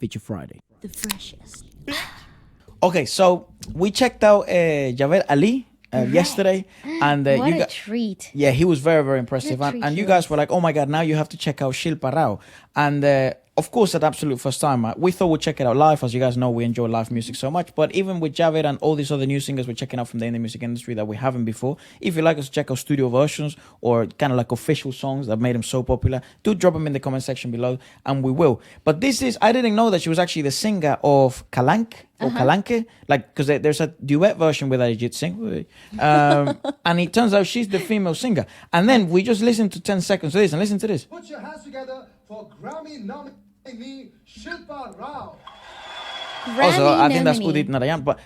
Feature Friday. The freshest. Okay, so we checked out Javed Ali yesterday, and What you a got. treat. Yeah, he was very, very impressive. What a And treat you he guys was. were like, oh my God, now you have to check out Shilpa Rao. And of course, at absolute first time, we thought we'd check it out live. As you guys know, we enjoy live music so much. But even with Javed and all these other new singers we're checking out from the indie music industry that we haven't before, if you like us to check out studio versions or kind of like official songs that made them so popular, do drop them in the comment section below and we will. But this is, I didn't know that she was actually the singer of Kalank. Or Kalanke, like, because there's a duet version with Arijit Singh, and it turns out she's the female singer. And then we just listened to 10 seconds of this, and listen to this. Put your hands together for Grammy nominee Shilpa Rao. Also, I think that's Grammy Udit Narayan, but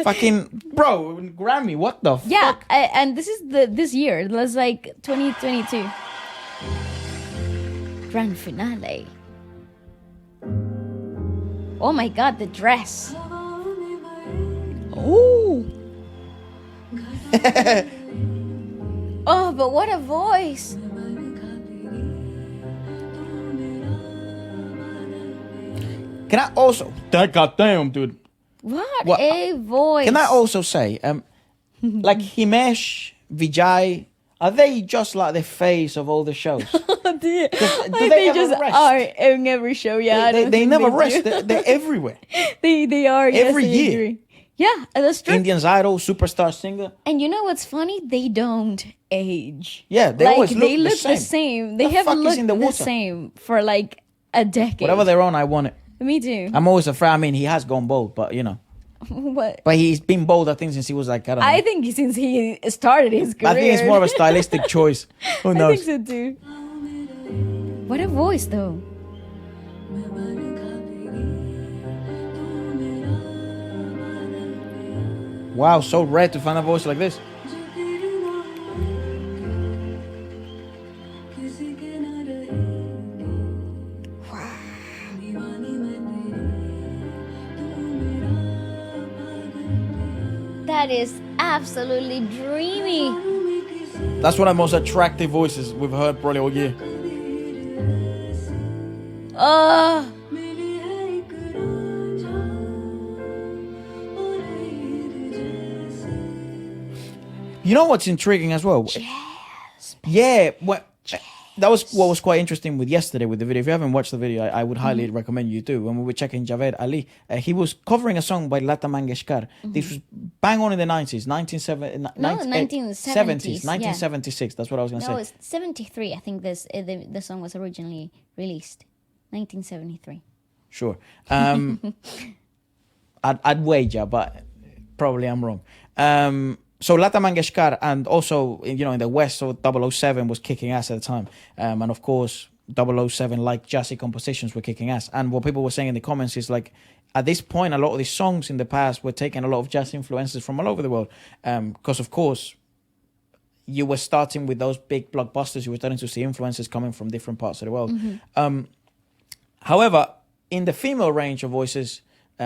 fucking bro, Grammy, what the Yeah, fuck? and this is this year. It was like 2022. Grand finale. Oh my God, the dress. Ooh. Oh, but what a voice. Can I also? Goddamn, dude. What a voice. Can I also say, like Himesh, Vijay, are they just like the face of all the shows? do they they ever just rest? are in every show? Yeah, I don't they think never do. rest. They're everywhere. They are yes, Every I year. agree. Yeah, that's true. Indians Idol, superstar singer. And you know what's funny? They don't age. Yeah, they like always look they the look same. the same. They The haven't fuck is looked in the the water? same for like a decade. Whatever they're on, I want it. Me too. I'm always afraid. I mean, he has gone bald, but you know. What? But he's been bold, I think, since he was like, I don't know. I think since he started his career, I think it's more of a stylistic choice. Who I knows? think so too. What a voice, though. Wow, so rare to find a voice like this. That is absolutely dreamy. That's one of the most attractive voices we've heard probably all year. Oh, You know what's intriguing as well? Yeah, that was what was quite interesting with yesterday with the video. If you haven't watched the video, I would highly recommend you do. When we were checking Javed Ali, he was covering a song by Lata Mangeshkar. This was bang on in the 90s, 1970s, 1976. That's what I was going to no, say. it's 73. I think the song was originally released. 1973. Sure. I'd wager, but probably I'm wrong. So Lata Mangeshkar, and also, you know, in the West, so 007 was kicking ass at the time. And of course, 007, like jazzy compositions, were kicking ass. And what people were saying in the comments is like, at this point, a lot of these songs in the past were taking a lot of jazz influences from all over the world. Because, of course, you were starting with those big blockbusters. You were starting to see influences coming from different parts of the world. However, in the female range of voices,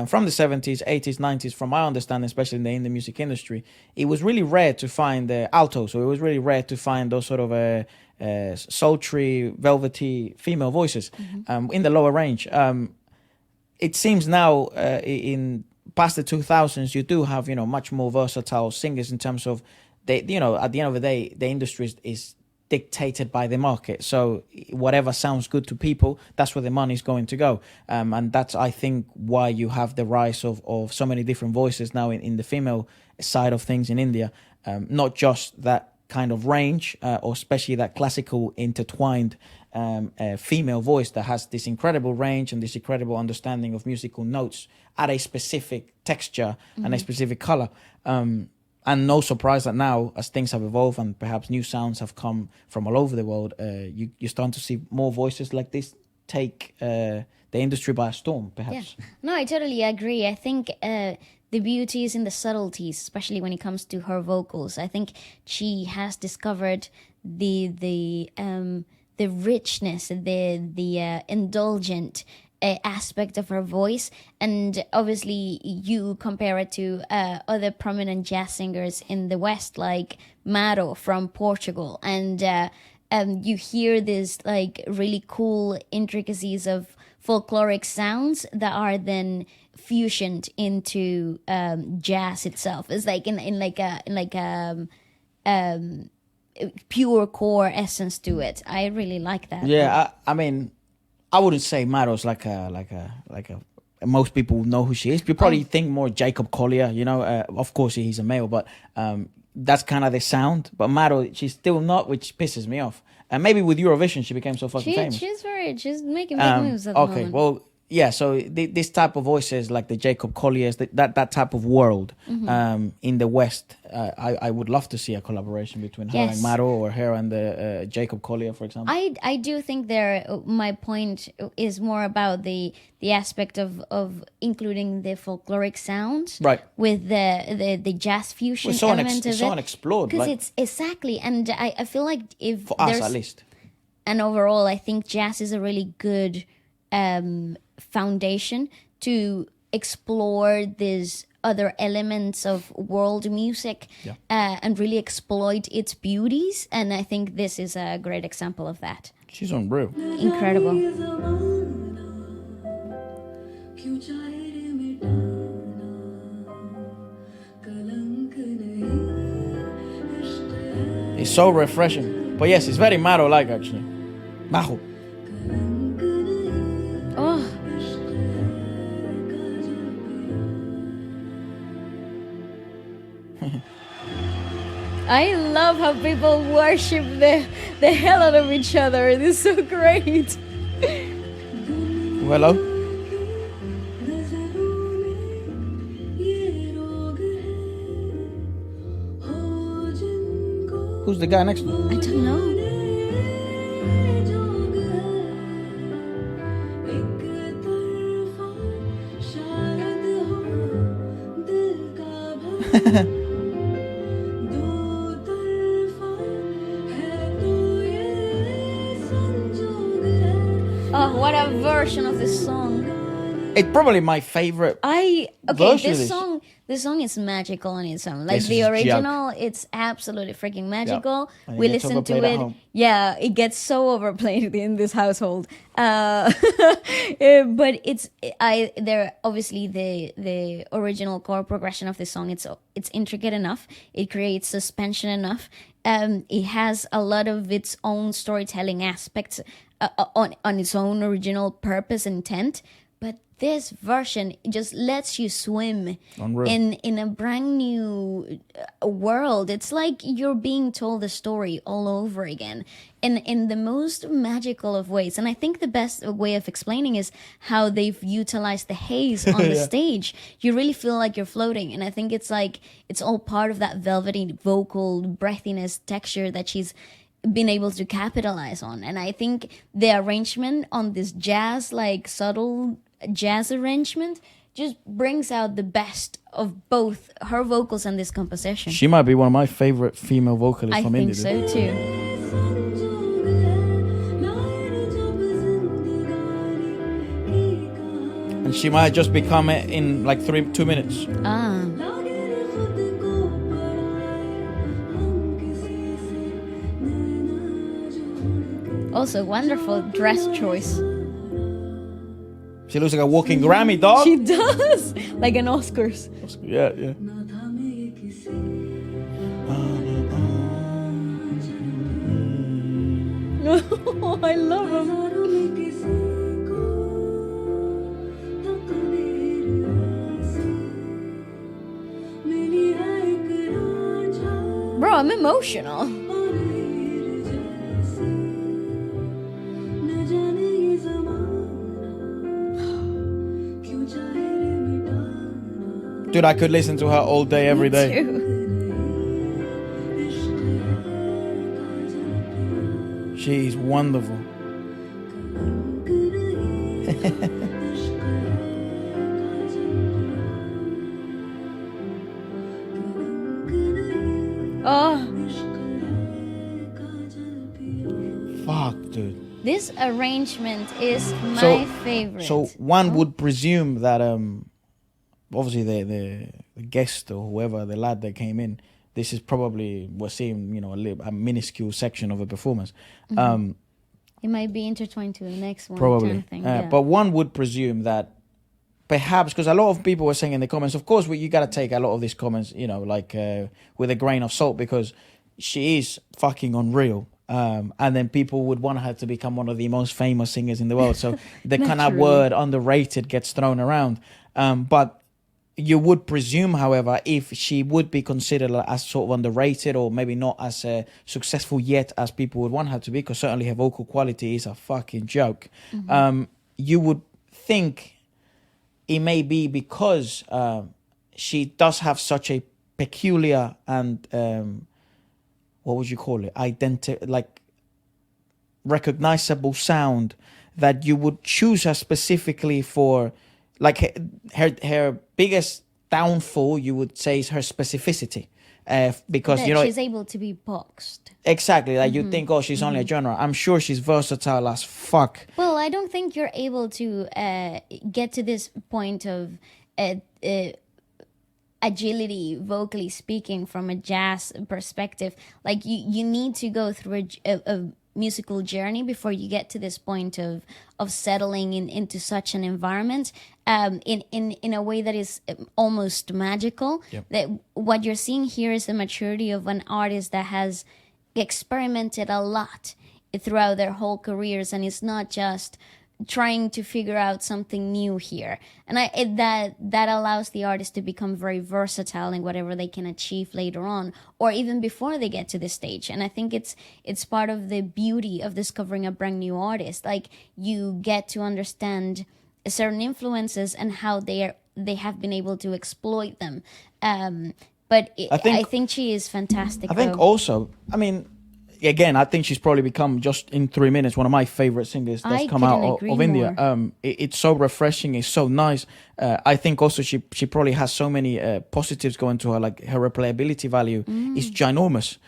from the 70s, 80s, 90s, from my understanding, especially in the music industry, it was really rare to find the alto. So it was really rare to find those sort of sultry, velvety female voices in the lower range. It seems now in past the 2000s, you do have, you know, much more versatile singers in terms of, they, you know, at the end of the day, the industry is dictated by the market. So whatever sounds good to people, that's where the money's going to go. And that's, I think, why you have the rise of so many different voices now in the female side of things in India. Not just that kind of range, or especially that classical intertwined female voice that has this incredible range and this incredible understanding of musical notes at a specific texture and a specific color. And no surprise that now, as things have evolved and perhaps new sounds have come from all over the world, you're starting to see more voices like this take the industry by storm, perhaps. Yeah. No, I totally agree. I think the beauty is in the subtleties, especially when it comes to her vocals. I think she has discovered the richness, the indulgent aspect of her voice, and obviously you compare it to other prominent jazz singers in the West, like Maro from Portugal, and you hear this like really cool intricacies of folkloric sounds that are then fusioned into jazz itself. It's like in like a pure core essence to it. I really like that. Yeah, I mean, I wouldn't say Maro's like a most people know who she is. You probably think more Jacob Collier, you know. Of course, he's a male, but that's kind of the sound. But Maro, she's still not, which pisses me off. And maybe with Eurovision, she became so fucking famous. She's making big moves at the moment. Okay, well, yeah. So this type of voices, like the Jacob Colliers, that type of world in the West, I would love to see a collaboration between her and Maro, or her and the Jacob Collier, for example. I do think my point is more about the aspect of including the folkloric sound, right, with the jazz fusion element of it. So unexplored, because it's exactly, and I feel like if for us at least. And overall, I think jazz is a really good foundation to explore these other elements of world music and really exploit its beauties. And I think this is a great example of that. She's unreal. Incredible. It's so refreshing. But yes, it's very Maro-like, actually. Majo. Oh. I love how people worship the hell out of each other. This is so great. Hello? Who's the guy next to me? I don't know. Oh, what a version of this song. It's probably my favorite. This song is magical on its own. Like this the original, junk. It's absolutely freaking magical. Yeah. We listen to it. Yeah, it gets so overplayed in this household. But there obviously the original chord progression of the song. It's intricate enough. It creates suspension enough. It has a lot of its own storytelling aspects on its own original purpose and intent. But this version just lets you swim in a brand new world. It's like you're being told the story all over again in the most magical of ways. And I think the best way of explaining is how they've utilized the haze on the stage. You really feel like you're floating. And I think it's like it's all part of that velvety vocal breathiness texture that she's been able to capitalize on. And I think the arrangement on this jazz, like subtle jazz arrangement, just brings out the best of both her vocals and this composition. She might be one of my favorite female vocalists from India. I think so too. And she might just become it in like 2 minutes. Also, wonderful dress choice. She looks like a walking Grammy, dog. She does! Like an Oscars. Yeah, yeah. Oh, I love him. Bro, I'm emotional. Dude, I could listen to her all day, every day. Me too. She's wonderful. Oh. Fuck, dude. This arrangement is my favorite. So one would presume that obviously the guest or whoever, the lad that came in, this is probably, we're seeing, you know, a minuscule section of a performance. It might be intertwined to the next one. Probably. Kind of thing, yeah. But one would presume that perhaps, because a lot of people were saying in the comments, of course, you got to take a lot of these comments, you know, like with a grain of salt, because she is fucking unreal. And then people would want her to become one of the most famous singers in the world. So the kind of word underrated gets thrown around. But you would presume, however, if she would be considered as sort of underrated or maybe not as successful yet as people would want her to be, because certainly her vocal quality is a fucking joke. You would think it may be because she does have such a peculiar and what would you call it? Like recognizable sound that you would choose her specifically for. Like her biggest downfall, you would say, is her specificity, because that you know she's able to be boxed. Exactly, like you think, oh, she's only a genre. I'm sure she's versatile as fuck. Well, I don't think you're able to get to this point of agility, vocally speaking, from a jazz perspective. Like you need to go through a musical journey before you get to this point of settling into such an environment in a way that is almost magical. Yep. That what you're seeing here is the maturity of an artist that has experimented a lot throughout their whole careers, and it's not just trying to figure out something new here. And that allows the artist to become very versatile in whatever they can achieve later on, or even before they get to this stage. And I think it's part of the beauty of discovering a brand new artist. Like, you get to understand certain influences and how they have been able to exploit them. But I think she is fantastic. I think also, I mean, again, I think she's probably become, just in 3 minutes, one of my favorite singers that's come out of India. It's so refreshing. It's so nice. I think also she probably has so many positives going to her. Like, her replayability value is ginormous.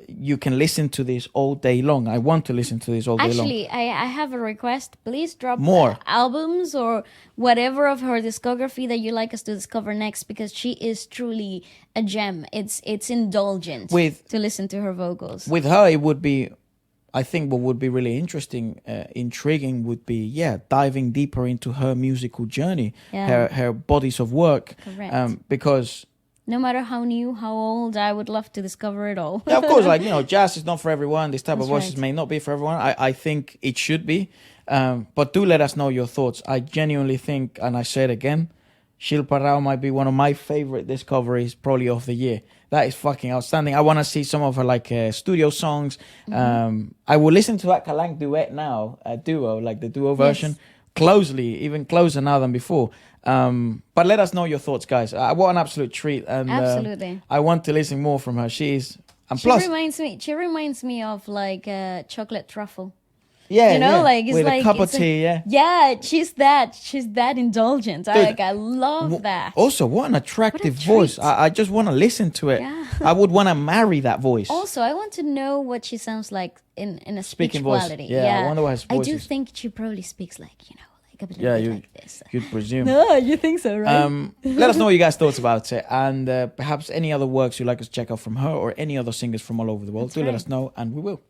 You can listen to this all day long. I want to listen to this all day long. Actually, I have a request. Please drop more albums or whatever of her discography that you like us to discover next, because she is truly a gem. It's indulgent to listen to her vocals. With her, it would be, I think what would be really interesting, intriguing would be, diving deeper into her musical journey, her bodies of work. Correct. Because no matter how new, how old, I would love to discover it all. Yeah, of course, like, you know, jazz is not for everyone. This type That's of voices right. may not be for everyone. I think it should be. But do let us know your thoughts. I genuinely think, and I say it again, Shilpa Rao might be one of my favorite discoveries probably of the year. That is fucking outstanding. I want to see some of her like studio songs. I will listen to that Kalang duet now, duo, like the duo version, closely, even closer now than before. But let us know your thoughts, guys. What an absolute treat. And Absolutely. I want to listen more from her. She reminds me of like chocolate truffle. Yeah, you know, like it's with like a cup of it's tea, yeah, she's that indulgent. Dude, I love that. Also, what an attractive voice. I just want to listen to it. Yeah. I would want to marry that voice. Also, I want to know what she sounds like in a speech Speaking voice. quality. Yeah, I wonder what his voice I do is. think she probably speaks like, you know, like a bit like this. You'd presume. No, you think so, right? Let us know what you guys thoughts about it, and perhaps any other works you'd like us to check out from her or any other singers from all over the world. That's Let right. us know, and we will.